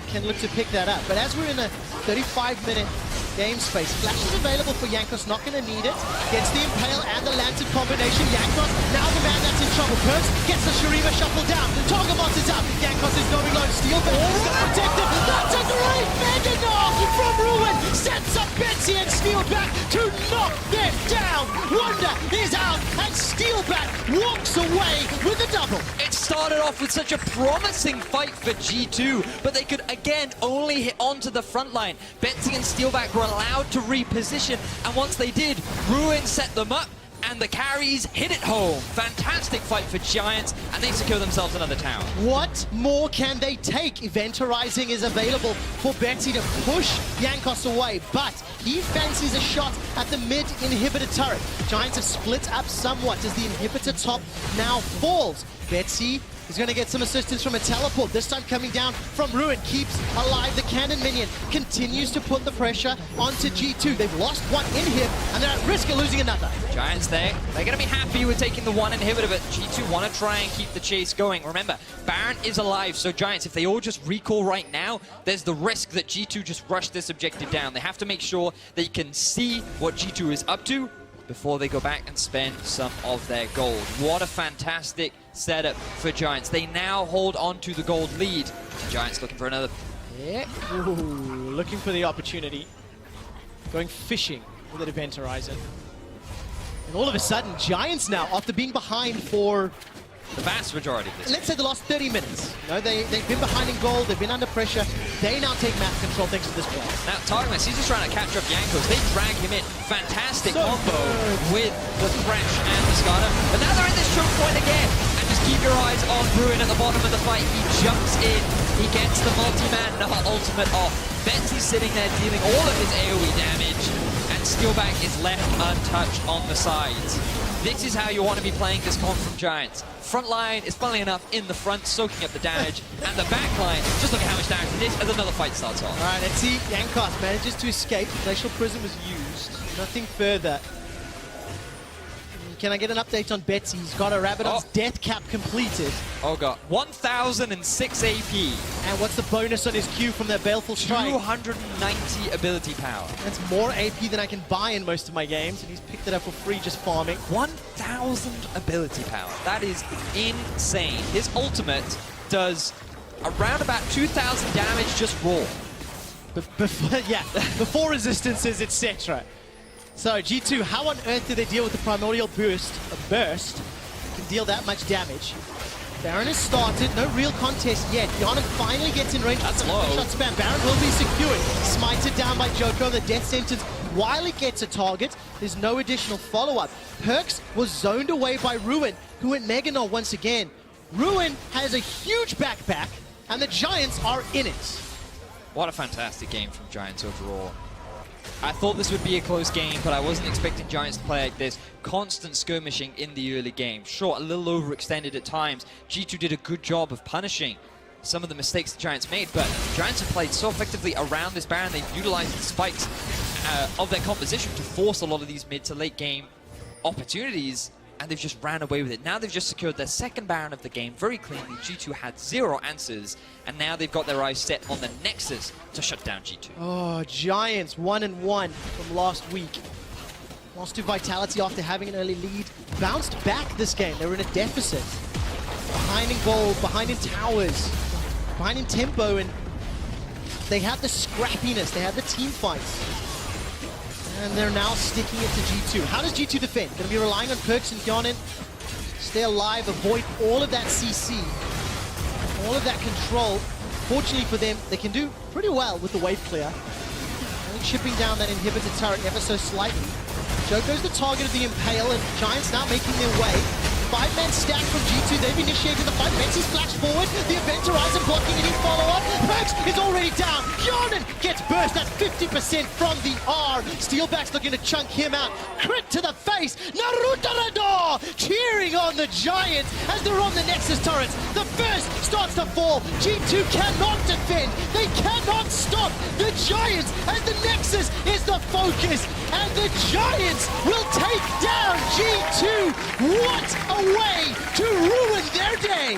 can look to pick that up. But as we're in a 35-minute game space, Flash is available for Jankos, not going to need it. Gets the Impale and the Lantern combination. Jankos, now the man that's in trouble. PerkZ gets the Shurima shuffle down. Targamas is out. Jankos is going low. Steeelback is going to protect him. That's a great Mega Gnar from Ruin. Sets up Betsy and Steeelback to knock them down. Wunder is out and Steeelback walks away with a double. It started off with such a promising fight for G2, but they could again only hit onto the front line. Betsy and Steeelback were allowed to reposition, and once they did, Ruin set them up, and the carries hit it home. Fantastic fight for Giants, and they secure themselves another tower. What more can they take? Event Horizon is available for Betsy to push Jankos away, but he fancies a shot at the mid inhibitor turret. Giants have split up somewhat as the inhibitor top now falls. Betsy is going to get some assistance from a teleport, this time coming down from Ruin. Keeps alive the cannon minion, continues to put the pressure onto G2. They've lost one inhib, and they're at risk of losing another. Giants they're going to be happy with taking the one inhibitor, but G2 want to try and keep the chase going. Remember, Baron is alive, so Giants, if they all just recall right now, there's the risk that G2 just rush this objective down. They have to make sure they can see what G2 is up to before they go back and spend some of their gold. What a fantastic setup for Giants. They now hold on to the gold lead. Giants looking for another. Yeah, ooh, looking for the opportunity. Going fishing with an Event Horizon. And all of a sudden, Giants now, after being behind for the vast majority of this. Let's say the last 30 minutes. You know, they've been behind in gold, they've been under pressure. They now take map control thanks to this play. Now, Targamas, he's just trying to capture up Jankos. They drag him in. Fantastic combo with the Thresh and the Skarner. But now they're in this choke point again. And just keep your eyes on Ruin at the bottom of the fight. He jumps in. He gets the multi-man ultimate off. Betsy's sitting there dealing all of his AoE damage. And Steeelback is left untouched on the sides. This is how you want to be playing this comp from Giants. Front line is, funnily enough, in the front, soaking up the damage. And the back line, just look at how much damage it is as another fight starts off. All right, let's see. Jankos manages to escape. Glacial Prism was used. Nothing further. Can I get an update on Betsy? He's got a Rabadon's death cap completed. Oh god, 1,006 AP. And what's the bonus on his Q from that Baleful Strike? 290 ability power. That's more AP than I can buy in most of my games, and he's picked it up for free just farming. 1,000 ability power. That is insane. His ultimate does around about 2,000 damage just raw. Before resistances, etc. So G2, how on earth do they deal with the primordial burst? A burst can deal that much damage. Baron has started, no real contest yet. Hjärnan finally gets in range. That's low. Shot spam. Baron will be secured. Smited down by Djoko, the death sentence. While it gets a target, there's no additional follow-up. PerkZ was zoned away by Ruin, who went Mega Gnar once again. Ruin has a huge backpack, and the Giants are in it. What a fantastic game from Giants overall. I thought this would be a close game, but I wasn't expecting Giants to play like this. Constant skirmishing in the early game. Sure, a little overextended at times. G2 did a good job of punishing some of the mistakes the Giants made, but Giants have played so effectively around this Baron. They've utilized the spikes of their composition to force a lot of these mid to late game opportunities, and they've just ran away with it. Now they've just secured their second Baron of the game very cleanly. G2 had 0 answers, and now they've got their eyes set on the Nexus to shut down G2. Oh, Giants 1-1 from last week. Lost to Vitality after having an early lead. Bounced back this game. They were in a deficit. Behind in gold, behind in towers, behind in tempo, and they had the scrappiness, they had the team fights. And they're now sticking it to G2. How does G2 defend? Going to be relying on PerkZ and Hjärnan. Stay alive, avoid all of that CC, all of that control. Fortunately for them, they can do pretty well with the wave clear. Only chipping down that inhibitor turret ever so slightly. Djoko's the target of the Impale, and Giants now making their way. 5-man stack from G2, they've initiated the fight. Betsy's flashed forward, the event horizon blocking any follow-up. PerkZ is already down. Hjärnan gets burst, that's 50% from the R. Steeelback's looking to chunk him out. Crit to the face, Naruto cheering on the Giants as they're on the Nexus turrets. The first starts to fall. G2 cannot defend, they cannot stop the Giants as the Nexus is the focus. And the Giants will take down G2. What a way to ruin their day!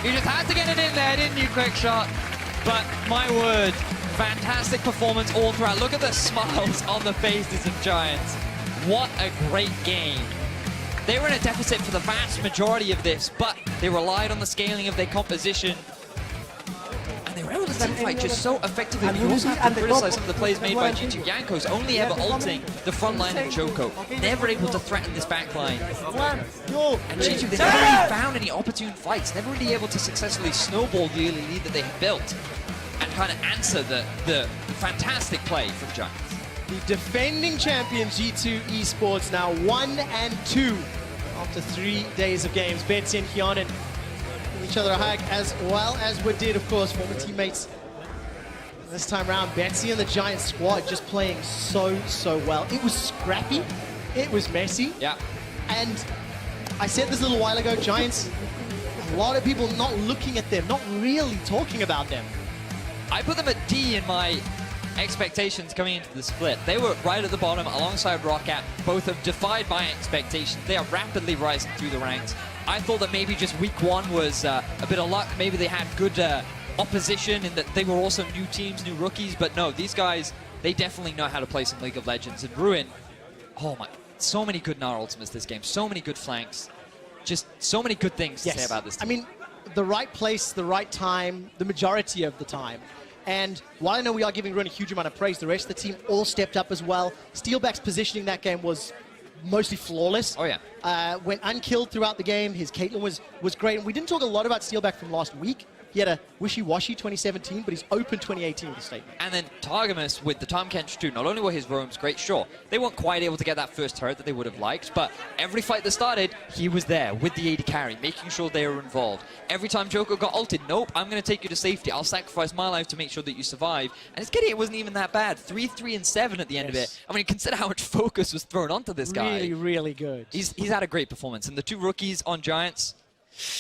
You just had to get it in there, didn't you, QuickShot? But my word, fantastic performance all throughout. Look at the smiles on the faces of Giants. What a great game. They were in a deficit for the vast majority of this, but they relied on the scaling of their composition. And they were able to teamfight just so effectively. You also have to criticize some of the plays made by G2. Jankos only ever ulting the front line of Djoko. Never able to threaten this back line. And G2, they never really found any opportune fights. Never really able to successfully snowball the early lead that they had built. And kind of answer the fantastic play from Giants. The defending champion G2 eSports now 1-2 after 3 days of games. Betsy and Hjärnan each other a hug, as well as Wadid, of course, former teammates. This time around, Betsy and the Giant squad just playing so well. It was scrappy, it was messy. Yeah. And I said this a little while ago, Giants, a lot of people not looking at them, not really talking about them. I put them at D in my expectations coming into the split. They were right at the bottom alongside Roccat. Both have defied my expectations. They are rapidly rising through the ranks. I thought that maybe just week one was a bit of luck. Maybe they had good opposition and that they were also new teams, new rookies. But no, these guys, they definitely know how to play some League of Legends. And Ruin, oh my, so many good Gnar ultimates this game. So many good flanks. Just so many good things to say about this team. I mean, the right place, the right time, the majority of the time. And while I know we are giving Ruin a huge amount of praise, the rest of the team all stepped up as well. Steeelback's positioning that game was mostly flawless. Oh, yeah. Went unkilled throughout the game. His Caitlyn was great. And we didn't talk a lot about Steeelback from last week. He had a wishy-washy 2017, but he's open 2018 with a statement. And then Targamas with the Tahm Kench too. Not only were his roams great, sure, they weren't quite able to get that first turret that they would have liked, but every fight that started, he was there with the AD carry, making sure they were involved. Every time Djoko got ulted, nope, I'm going to take you to safety. I'll sacrifice my life to make sure that you survive. And his KDA wasn't even that bad. 3-3 and 7 at the end of it. I mean, consider how much focus was thrown onto this guy. Really, really good. He's had a great performance. And the two rookies on Giants,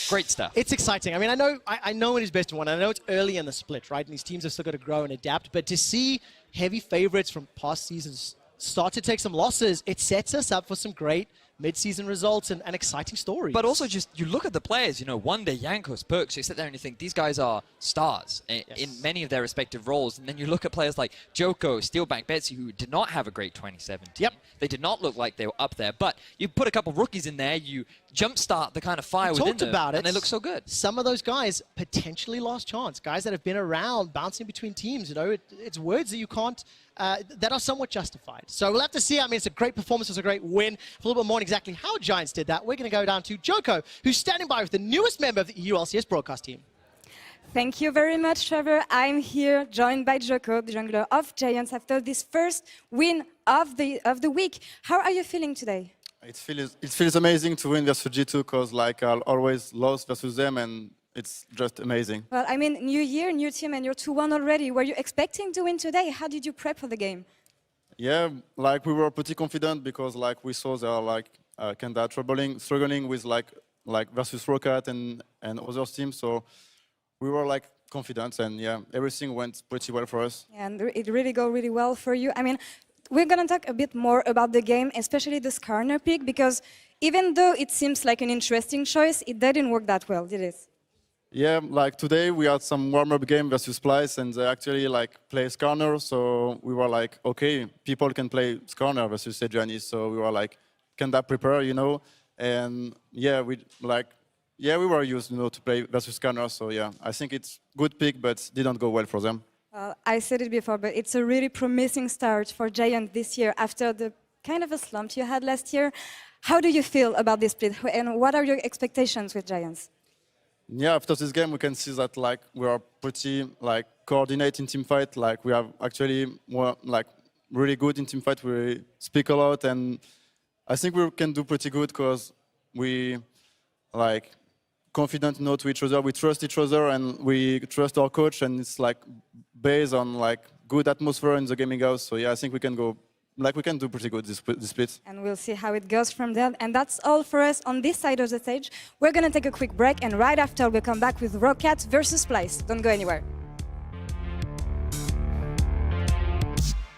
great stuff. It's exciting. I mean, I know it is best of one. I know it's early in the split, right? And these teams have still got to grow and adapt. But to see heavy favorites from past seasons start to take some losses, it sets us up for some great mid-season results and exciting stories. But also just, you look at the players, you know, Wunder, Jankos, PerkZ, you sit there and you think these guys are stars in many of their respective roles. And then you look at players like Djoko, Steeelback, Betsy, who did not have a great 2017. Yep. They did not look like they were up there. But you put a couple rookies in there, you jumpstart the kind of fire within them, about it, and they look so good. Some of those guys potentially lost chance. Guys that have been around, bouncing between teams, you know, it's words that you can't, that are somewhat justified. So we'll have to see. I mean, it's a great performance, it's a great win. For a little bit more on exactly how Giants did that, we're going to go down to Djoko, who's standing by with the newest member of the EU LCS broadcast team. Thank you very much, Trevor. I'm here joined by Djoko, the jungler of Giants, after this first win of the week. How are you feeling today? It feels amazing to win versus G2 because like I always lost versus them, and it's just amazing. Well, I mean, new year, new team, and you're 2-1 already. Were you expecting to win today? How did you prep for the game? Yeah, like we were pretty confident because like we saw they are like kind of struggling with like versus Rocket and other teams. So we were like confident, and yeah, everything went pretty well for us. Yeah, and it really go really well for you. I mean, we're gonna talk a bit more about the game, especially the Skarner pick, because even though it seems like an interesting choice, it didn't work that well, did it? Yeah, like today we had some warm-up game versus Splice, and they actually like play Skarner, so we were like, okay, people can play Skarner versus Sejuani, so we were like, can that prepare, you know? And yeah, we were used, you know, to play versus Skarner, so yeah, I think it's good pick, but didn't go well for them. I said it before, but it's a really promising start for Giant this year after the kind of a slump you had last year. How do you feel about this split, and what are your expectations with Giants? Yeah, after this game, we can see that like we are pretty like coordinated in team fight. Like we are actually more like really good in team fight. We speak a lot, and I think we can do pretty good because we like confident, you know, to each other. We trust each other, and we trust our coach, and it's like based on like good atmosphere in the gaming house. So yeah, I think we can go. Like we can do pretty good this split. And we'll see how it goes from there. And that's all for us on this side of the stage. We're going to take a quick break, and right after we'll come back with Rocket versus Splice. Don't go anywhere.